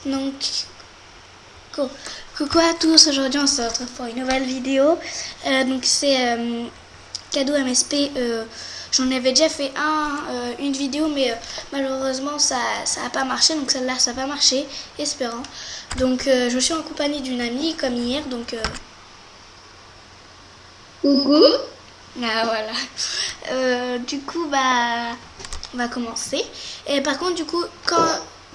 Donc, coucou à tous, aujourd'hui on se retrouve pour une nouvelle vidéo. Donc c'est cadeau MSP, j'en avais déjà fait une vidéo mais malheureusement ça n'a pas marché, donc celle-là ça va marcher, espérant. Donc je suis en compagnie d'une amie comme hier, donc coucou. Ah voilà. Du coup bah on va commencer. Et par contre du coup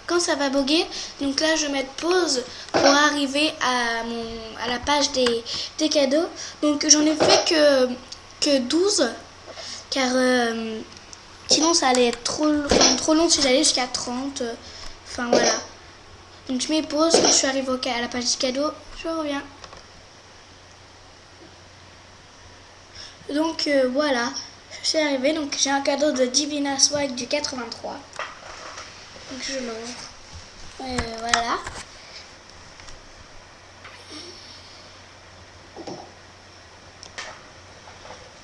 quand ça va boguer, donc là je vais mettre pause pour arriver à la page des cadeaux. Donc j'en ai fait que 12 car sinon ça allait être trop long si j'allais jusqu'à 30. Enfin voilà. Donc je mets pause, quand je suis arrivée à la page des cadeaux, je reviens. Donc voilà, je suis arrivée, donc j'ai un cadeau de Divina Swag du 83. Donc je l'ouvre. Voilà.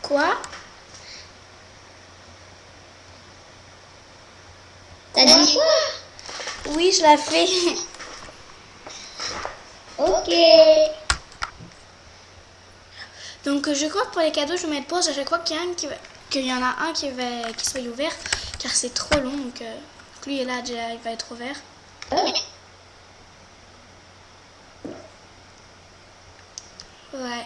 Quoi? T'as dit quoi? Oui, je l'ai fait. Ok. Donc je crois que pour les cadeaux, je vais mettre pause à chaque fois qu'il y en a un qui soit ouvert, car c'est trop long. Donc lui est là déjà, il va être ouvert. Ouais.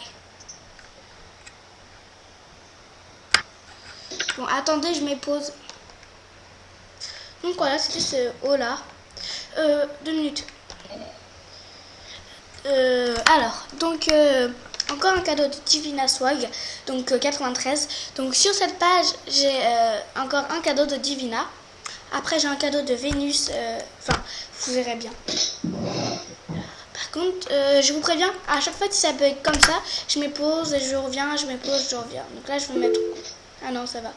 Bon, attendez, je mets pause. Donc voilà, c'était ce haut là. 2 minutes. Alors, donc encore un cadeau de Divina Swag, donc 93. Donc sur cette page, j'ai encore un cadeau de Divina. Après, j'ai un cadeau de Vénus. Enfin, vous verrez bien. Par contre, je vous préviens, à chaque fois que ça peut être comme ça, je mets pause et je reviens, je mets pause, je reviens. Donc là, je vais mettre... Ah non, ça va.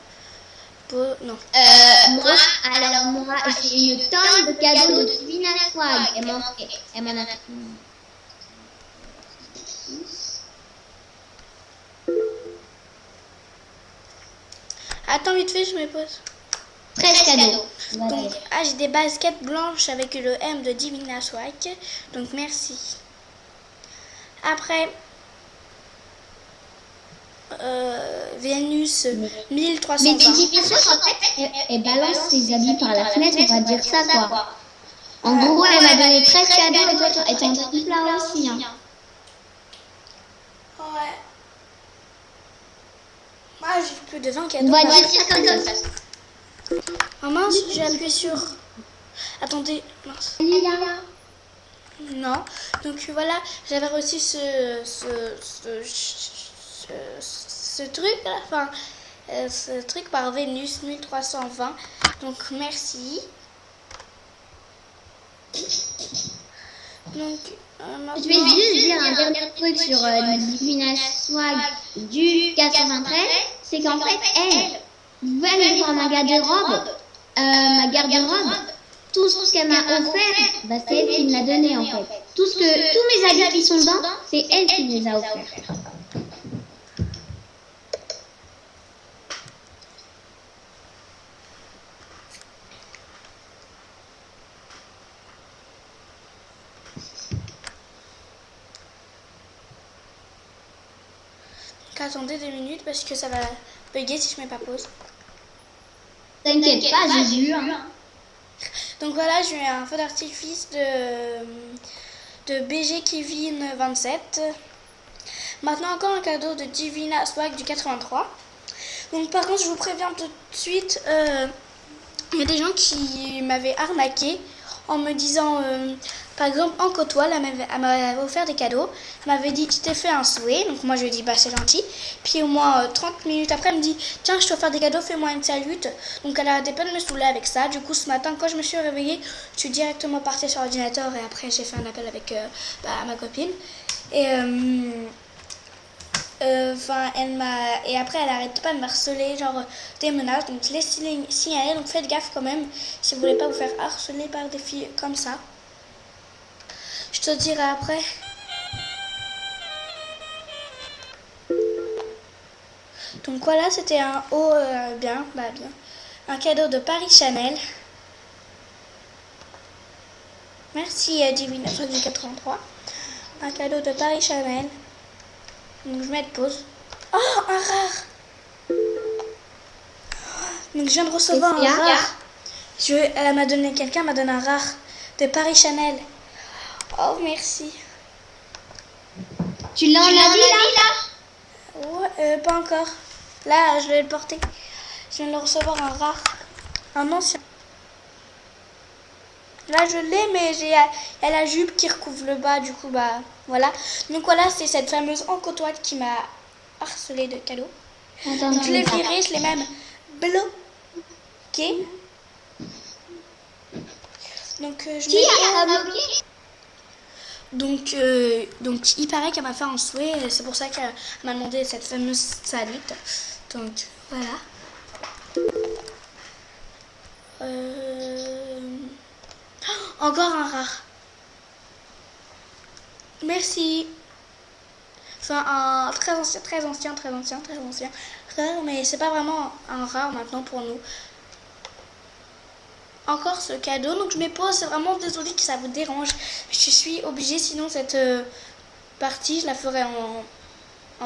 Pause, non. Moi, j'ai une tonne de cadeaux de Divina Swag. Elle m'en a fait. Attends, vite fait, je mets pause. 13 cadeaux. Donc, j'ai des baskets blanches avec le M de Divina Swag. Donc, merci. Après, Vénus 1320. Mais Divina Swag, en fait, elle balance ses habits par la fenêtre, on va dire ça, quoi. En gros, elle m'a donné 13 cadeaux et toi, t'es en triple là aussi. Hein. Ouais. Moi, j'ai plus de 20 cadeaux. On va dire ça comme ça. Oh mince, j'ai appuyé sur... Attendez, mince. Non. Donc voilà, j'avais reçu ce truc, enfin, ce truc par Vénus 1320. Donc merci. Donc, Je vais juste dire un dernier truc sur Divina Swag du 93, c'est qu'en fait, elle, vous pouvez aller voir ma garde-robe, tout ce qu'elle m'a offert, bah, c'est elle qui me l'a donné en fait. Tous mes habits qui sont dedans, c'est elle qui me les a offerts. attendez 2 minutes parce que ça va bugger si je mets pas pause. T'inquiète pas, j'ai vu. Hein. Donc voilà, j'ai eu un feu d'artifice de BG Kevin 27. Maintenant encore un cadeau de Divina Swag du 83. Donc par contre je vous préviens tout de suite, il y a des gens qui m'avaient arnaqué en me disant, par exemple en Côtoile, elle m'avait offert des cadeaux. Elle m'avait dit je t'ai fait un souhait, donc moi je lui ai dit bah c'est gentil. Puis au moins 30 minutes après elle me dit tiens je te faire des cadeaux, fais-moi une salute. Donc elle arrêtait pas de me saouler avec ça. Du coup ce matin quand je me suis réveillée, je suis directement partie sur l'ordinateur et après j'ai fait un appel avec ma copine. Et et après elle arrête pas de me harceler, genre des menaces, donc je l'ai signalé, donc faites gaffe quand même si vous voulez pas vous faire harceler par des filles comme ça. Je te dirai après. Donc voilà, c'était un haut bien. Un cadeau de Paris Chanel. merci Divina Swag du 83. Un cadeau de Paris Chanel. Donc je mets de pause. Oh, un rare. Donc je viens de recevoir un rare. Elle m'a donné, quelqu'un m'a donné un rare de Paris Chanel. Oh, merci. Tu l'as en dit là? Ouais, pas encore. Là, je vais le porter. Je viens de recevoir un rare. Un ancien. Là, je l'ai, mais il y a la jupe qui recouvre le bas. Du coup, bah, voilà. Donc voilà, c'est cette fameuse encotoile qui m'a harcelé de cadeaux. Attends, Donc je l'ai viré, je l'ai même bloqué. Donc je Qui a bloqué? Donc il paraît qu'elle m'a fait un souhait, c'est pour ça qu'elle m'a demandé cette fameuse salute. Donc voilà. Encore un rare. Merci. Enfin un très ancien. Rare, mais c'est pas vraiment un rare maintenant pour nous. Encore ce cadeau, donc je me pose, c'est vraiment désolée que ça vous dérange. Je suis obligée, sinon cette partie, je la ferai en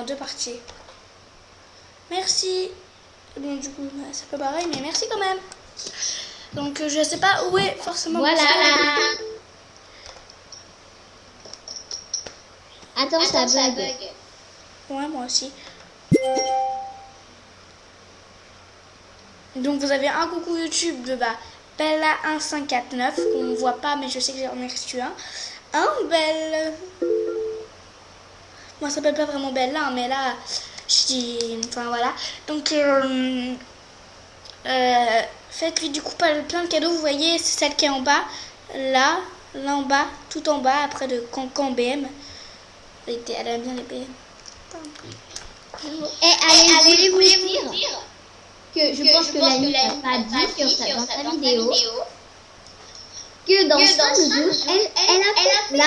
2 parties. Merci. Bon, du coup, c'est pas pareil, mais merci quand même. Donc, je sais pas où est forcément... Voilà. Attends, ça bug. Ouais, moi aussi. Donc, vous avez un coucou YouTube de Bella1549 qu'on ne voit pas, mais je sais que j'en ai reçu un. Belle. Moi, ça s'appelle pas vraiment Bella, mais là, je dis. Enfin, voilà. Donc, faites-lui du coup plein de cadeaux. Vous voyez, c'est celle qui est en bas. Là en bas, tout en bas, après de Cancan BM. Elle aime bien les BM. Et allez, voulez-vous dire que je pense que la nuit n'a pas dit dans sa vidéo que dans 5 jours, elle a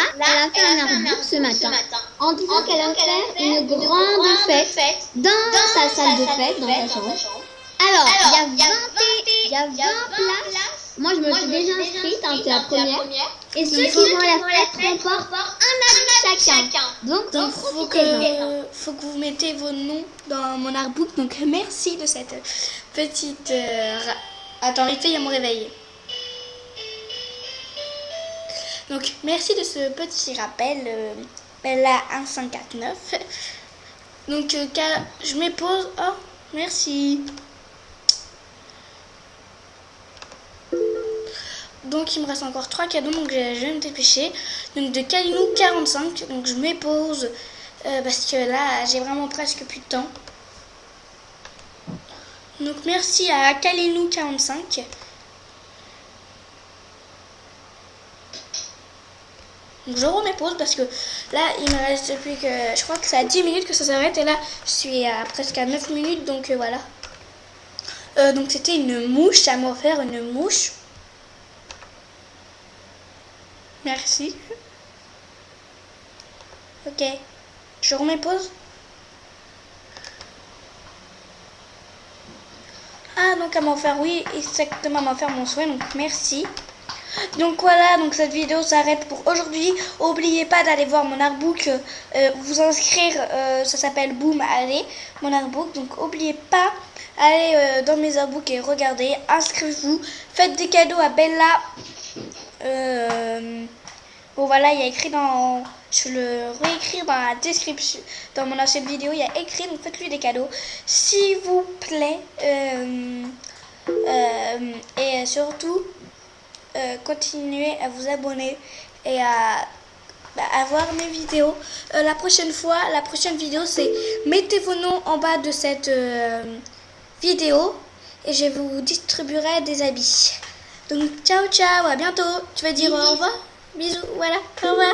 fait un artbook ce matin en disant qu'elle allait faire une grande fête dans sa salle de fête, dans sa chambre. Alors, il y a 20 places. Moi, je me suis déjà inscrite, c'est la première. Et ceux qui vont à la fête remportent un habit chacun. Donc faut que vous mettez vos noms dans mon artbook. Donc merci de cette petite... Attends, vite fait, il y a mon réveil. Donc merci de ce petit rappel, Bella1549. Donc je me pose... Oh, merci. Donc il me reste encore 3 cadeaux, donc je vais me dépêcher. Donc de Kalinou45, donc je me pose parce que là j'ai vraiment presque plus de temps. Donc merci à Kalinou45. Donc je remets pause parce que là il me reste plus que, je crois que c'est à 10 minutes que ça s'arrête, et là je suis à presque à 9 minutes, donc voilà. Donc c'était une mouche, ça m'a offert une mouche. Merci. Ok. Je remets pause. Ah, donc elle m'a offert, oui, exactement, elle m'a offert mon souhait, donc merci. Donc voilà, donc cette vidéo s'arrête pour aujourd'hui. N'oubliez pas d'aller voir mon artbook, vous inscrire, ça s'appelle Boom, allez, mon artbook. Donc n'oubliez pas, allez dans mes artbooks et regardez, inscrivez-vous, faites des cadeaux à Bella. Bon voilà, il y a écrit dans... Je le réécrire dans la description. Dans mon ancienne vidéo, il y a écrit, donc faites-lui des cadeaux. S'il vous plaît. Et surtout, continuez à vous abonner et à voir mes vidéos. La prochaine vidéo, c'est mettez vos noms en bas de cette vidéo et je vous distribuerai des habits. Donc ciao, à bientôt. Tu vas dire au revoir? Bisous, voilà, au revoir.